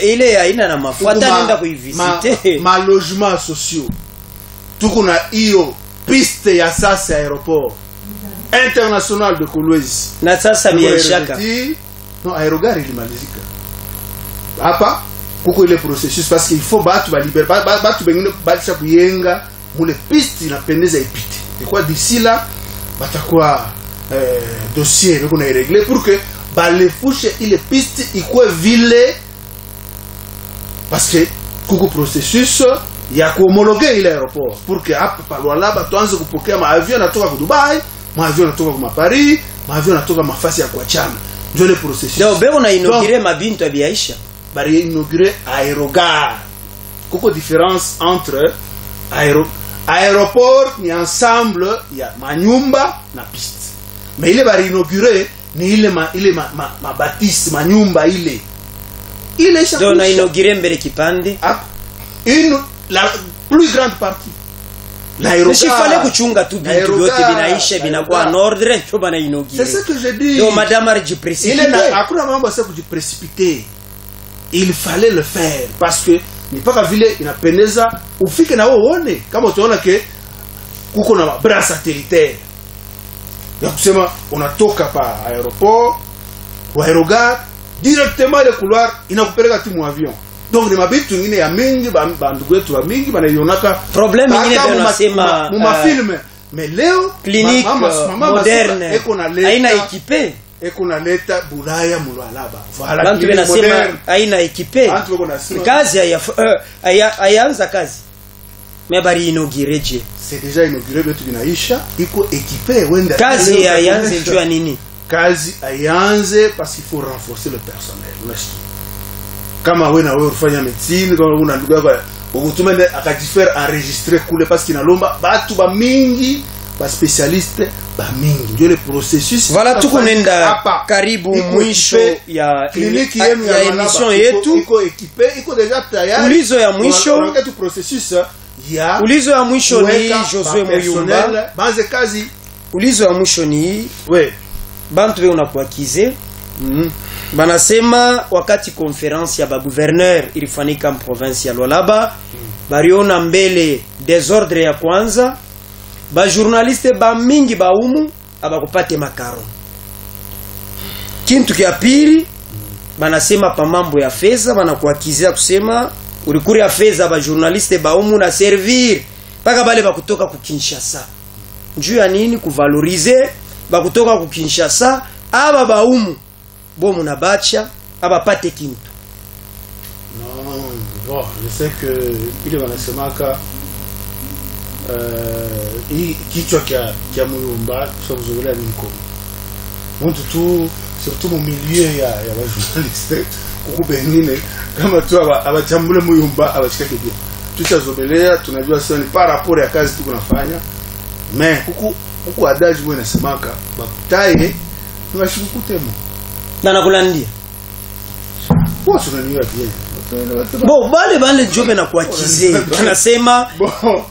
Ile haina na mafuata nenda kuivisiter. Ma logement sociaux. Tuko na hiyo piste ya sasa aéroport international de Kolwezi. Na sasa biashaka. Non, aérogare ilimalizika. Hapa kuko ile processus parce qu'il faut batu ba libérer batu bengine balisha kuyenga mule piste inapendeza ipite. Et quoi d'ici là batakuwa dossier biko na régler pour que balefushe ile piste ikwe ville parce que kuko processus ya kuhomologe ile aéroport pour que hapa palwala batuanze kupokea maavion natoka ku Dubai, maavion natoka ku Paris, maavion natoka mafasi ya kuachana. Ndio le processus. Ndio beko na inaugurer mabintu ya biaisha. Bari inaugurer aérogare. Kuko différence entre aéroport ni ensemble ya manyumba na piste. Mais ile bari inaugurer ni ile ma bâtisse manyumba ile. Ile chaque. Donc na inaugurer mbele kipande. La plus grande partie. L'aérogare. Il fallait kuchunga tu bintu vyote binaisha binakuwa en ordre cho bana inaugurer. C'est ce que je dis. Donc madame a dû précipiter. Il est hakuna mambo sasa kujiprécipiter. Il fallait le faire parce que ni paka vile inapendeza ufike na wewe uone kama utaona ke kuko na bras satellitaire. Ya kusema unatoka pa aéroport wa aérogare directement le couloir inakupeleka timu avion. Donc ni mabitu ngine ya mingi bandugu wetu wa mingi banaionaka problème ngine ndio nasema mu film mais leo clinique moderne haina équipé eko na leta Bulaya mulwalaba voilà bantu benasema haina équipé kazi hayaanza kazi mais bari inaugurer c'est déjà inauguré betu binaisha iko équipé wenda kazi hayanze njua nini kazi hayanze parce qu'il faut renforcer le personnel unasikia kama wewe na wewe ufanya médecine kama una ndugu yako ukutumende akajifere enregistrer kule parce qu'il nalomba batu ba mingi ba spécialiste ba mingi ndio le processus voilà tukunenda karibu mwisho ya kliniki yenu ya emission yetu iko equipe iko deja tayari ulizo ya mwisho wakati processus ya ulizo ya mwisho ni Josue Muyumba banze kazi ulizo ya mwisho ni we bantu wewe unakuakize banasema wakati conference ya ba gouverneur ilifanyika province ya Lualaba bariona mbele desordre ya kwanza ba journaliste ba mingi ba umu abakupate makaro kintu kia pili banasema pa mambo ya fedha banakuakizia kusema ulikuri ya fedha ba journaliste ba umu na servir paka bale bakutoka ku Kinshasa njuu ya nini kuvaloriser bakutoka ku Kinshasa aba ba umu bomu na bacha abapate kintu. Non, bon, je sais que ile wanasemaka hii kichwa kia Muyumba sio kuzungulea niko. Mtu tu surtout mu milieu ya ba journaliste kukubengine kama tu abachambule Muyumba abashika kidogo. Tushazobelea tunajua sio ni par rapport ya kazi tuko nafanya. Mais huku adage mwe nasemaka bakutaye ngashukutemo. Nana kulandia. Kwa tunaniwa bien. Bo bale jobe na kuachize. Tunasema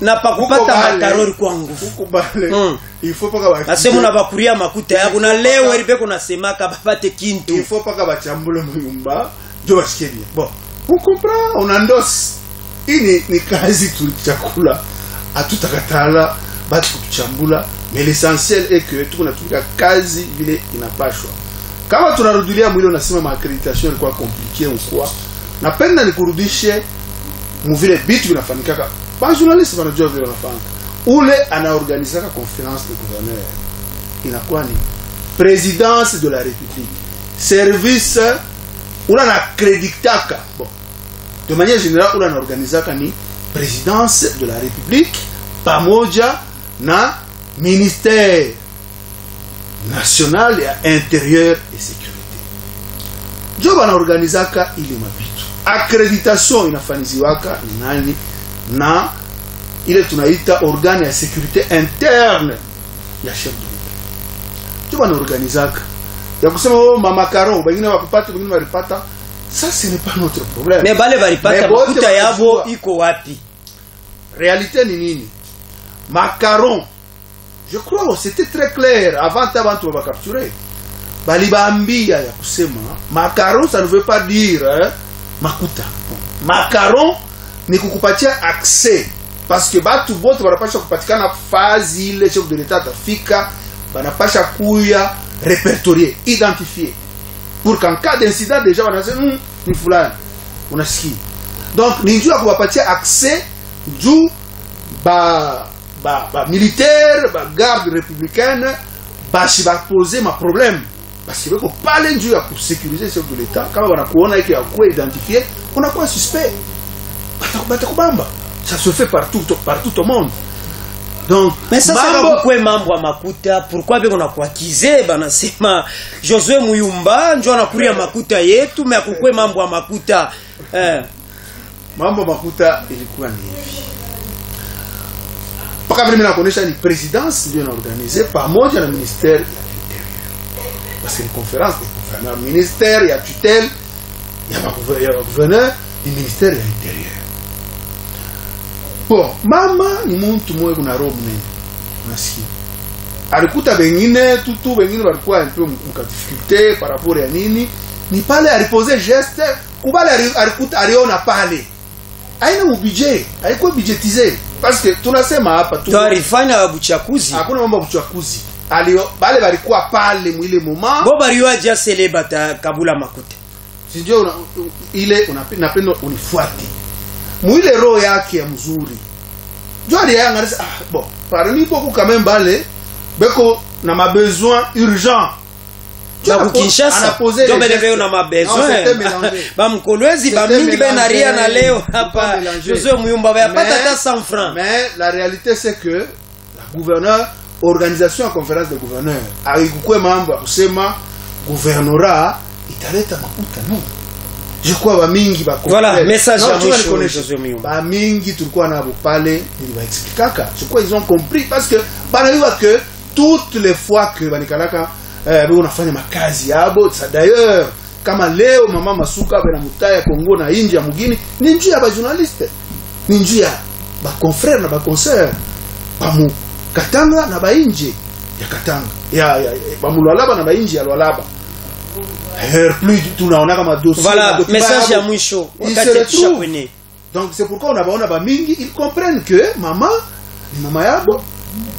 na pakupata matarori kwa nguvu. Huko bale. Il faut pas ka nasema na bakuria makuta ya kuna leo ilipe kuna semaka bapate kintu. Il faut pas ka bachambule Muyumba ndio bashikilie. Bon, on comprend, on endosse. Hii ni kazi tulichakula. Hatutakatala batu kuchambula, mais l'essentiel est que tunatumika kazi vile inapashwa. Kama tunarudilia mwili unasema maaccreditation ilikuwa compliqué ou quoi, napenda nikurudishe mvile bitu vinafanyika. Ba journaliste wanajua vile wanafanya. Ule anaorganizaka conférence de gouverneur. Inakuwa ni présidence de la République. Service ula na accreditaka. Bon. De manière générale ula anaorganizaka ni présidence de la République pamoja na ministère national ya intérieur et sécurité. Joba na organizaka ile mabitu. Accreditation inafaniziwaka ni nani na ile tunaita organe ya sécurité interne ya chef de l'État. Joba na organizaka ya kusema mama Caron wengine wakupata wengine walipata, ça ce n'est pas notre problème. Mais bale walipata makuta yabo iko wapi? Réalité ni nini? Macaron, je crois c'était très clair avant de va capturer. Balibambia ya kusema macaron ça ne veut pas dire makuta. Macaron ni kukupatia accès parce que batu bote banapasha kupatikana fazi ile chef de l'état tafika banapasha kuya répertorier, identifier pour qu'en cas d'incident déjà wanasema ni fulani unasikia. Donc ni njoo kuwapatia accès juu ba militaire ba garde républicaine bashi ba poser ma problème parce que bako pale njoo ya kusécuriser chef de l'état kama wanakuona yake ya kuwa identifier unakuwa suspect batakubamba. Ça se fait partout au monde. Donc mais ça c'est pourquoi mambo ya makuta pourquoi beko nakuakize banasema Josué Muyumba njoo anakuria makuta yetu mais pourquoi mambo ya makuta mambo makuta ilikuwa ni hivi paka vile mimi nakuonesha ni présidence ndio inaorganize pamoja na ministère ya intérieur parce que ni conférence de gouverneur ministère ya tutelle ya gouverneur ni ministère ya intérieur. Bon, mama ni muntu mwe kuna roho mnene. Unasikia. Alikuta wengine tutu wengine walikuwa un peu mka difficulté par rapport ya nini? Ni pale aliposer geste, kubale alikuta aliona pale. Haina budget, haikuwa budgetize. Parce que tunasema hapa tu alifanya uchaguzi. Hakuna mambo ya uchaguzi. Alio bale walikuwa pale mwile moment. Bo baliwa ja celebata kabula makuta. Sijui ile unapenda unifuate. Mwile roho yake ya mzuri. Jwari ya ngarisa bon, parmi beaucoup quand même balé beko na ma besoin urgent. Na Kinshasa. Ndio bele na ma besoin. Ba mkolwezi ba mingi benaria na leo hapa. Josué Muyumba ba yapata hata 100 francs. Mais la réalité c'est que la gouverneur organisation ya conférence de gouverneur alikukwe mambo kusema gouvernorat italeta makuta non. Je crois ba mingi ba voilà message à Josué Muyumba ba mingi tulikuwa nabo pale niliba expliquer je crois ils ont compris parce que banaiwa que toutes les fois que banikalaka unafanya makazi yabo ça d'ailleurs kama leo mama Masuka bena mutaya Kongo na nje ya mugini ni njia ya ba journaliste ni njia ba confrère na ba consoeur ba mu Katanga na ba nje ya Katanga ya ba mulwalaba na ba nje ya Lwalaba. Plus tunaona kama dossier voilà message ya mwisho wakati tushakwenye. Donc c'est pourquoi on a ba mingi ils comprennent que maman ni mama yabo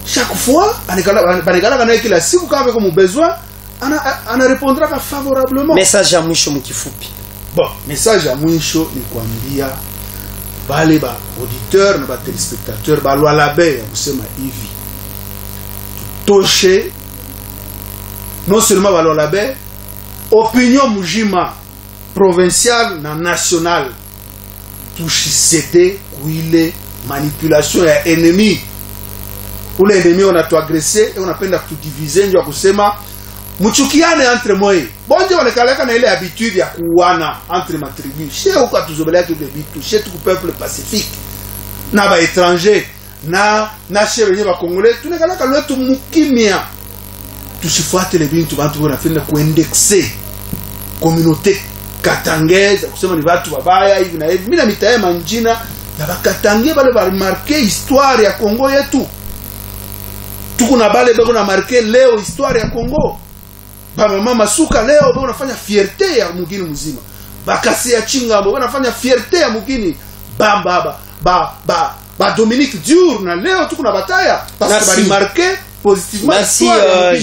chaque fois anekala kana kila siku kama kwa besoin ana répondra favorablement. Message ya mwisho mkifupi. Bon, message ya mwisho ni kuambia bale ba auditeur na ba téléspectateur ba Lwalabe ya kusema hivi toshe non seulement ba Lwalabe opinion mujima provinciale na nationale tushisete kuile manipulation ya ennemi. Ule ennemi unatuagresser et unapenda kutudiviser ndio kusema mchukiane entre moi. Bonje wanakaleka na ile habitude ya kuuana entre matribu. Chez uka tuzobelea kile bitu, chez tu peuple pacifique. Na ba étranger, na chez wenye ba congolais, tunakaleka lwetu mukimia. Tusifuate le bintu bantu wanafanya kuindexer communauté katangaise kusema ni watu wabaya hivi na hivi. Mimi na mitaema njina ya bakatangie bale ba marquer histoire ya Kongo yetu. Tuko na bale beko na marquer leo histoire ya Kongo. Ba mama Masuka leo beko nafanya fierté ya mugini mzima. Bakasi ya Chingambo wanafanya fierté ya mugini. Ba Dominique Dur na leo tuko na bataya parce que bali marquer positivement. Merci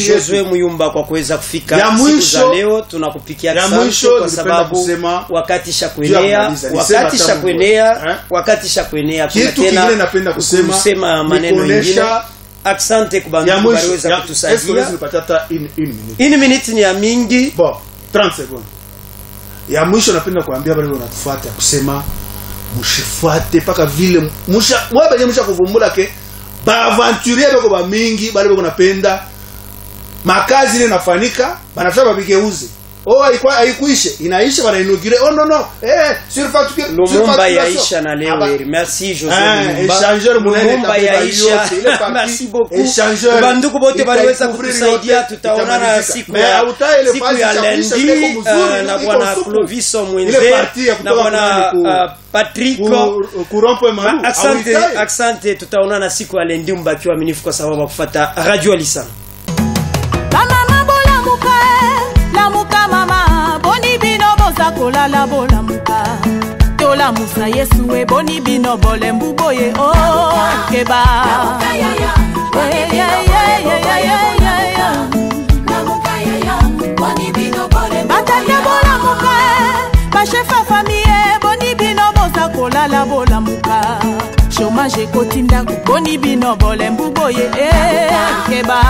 Josué Muyumba kwa kuweza kufika siku za leo. Tunakupikia asante kwa sababu wakati shakwenea kuna tena napenda kusema maneno mengine. Asante kwa bandu baliweza kutusaidia. Une minute ni ya mingi. Bon, 30 secondes. Ya mwisho napenda kuambia bale wanatufuata kusema mshifuate paka vile mwabe msha kuvumbula ke ba aventurier bako ba mingi bale bako napenda makazi ile nafanika banafika babigeuze oh haikuishe inaisha bana inaugure oh non surfacture Lumumba yaisha na leo merci José Lumumba échangeur Lumumba yaisha merci beaucoup banduku bote baliweza kutusaidia tutaonana siku ya lundi na bwana Clovis Mwenze na bwana Patrick Accente tutaonana siku ya lundi mbaki waaminifu kwa sababu ya kufuata Radio Alisano. Lamuka mama boni bino boza kolala bola muka tola musa Yesu e boni bino bole mbuboye oh keba lamuka yaya lamuka yaya boni bino bole batata bola muka ba chef famille boni bino boza kolala bola muka chômage kotinda boni bino bole mbuboye keba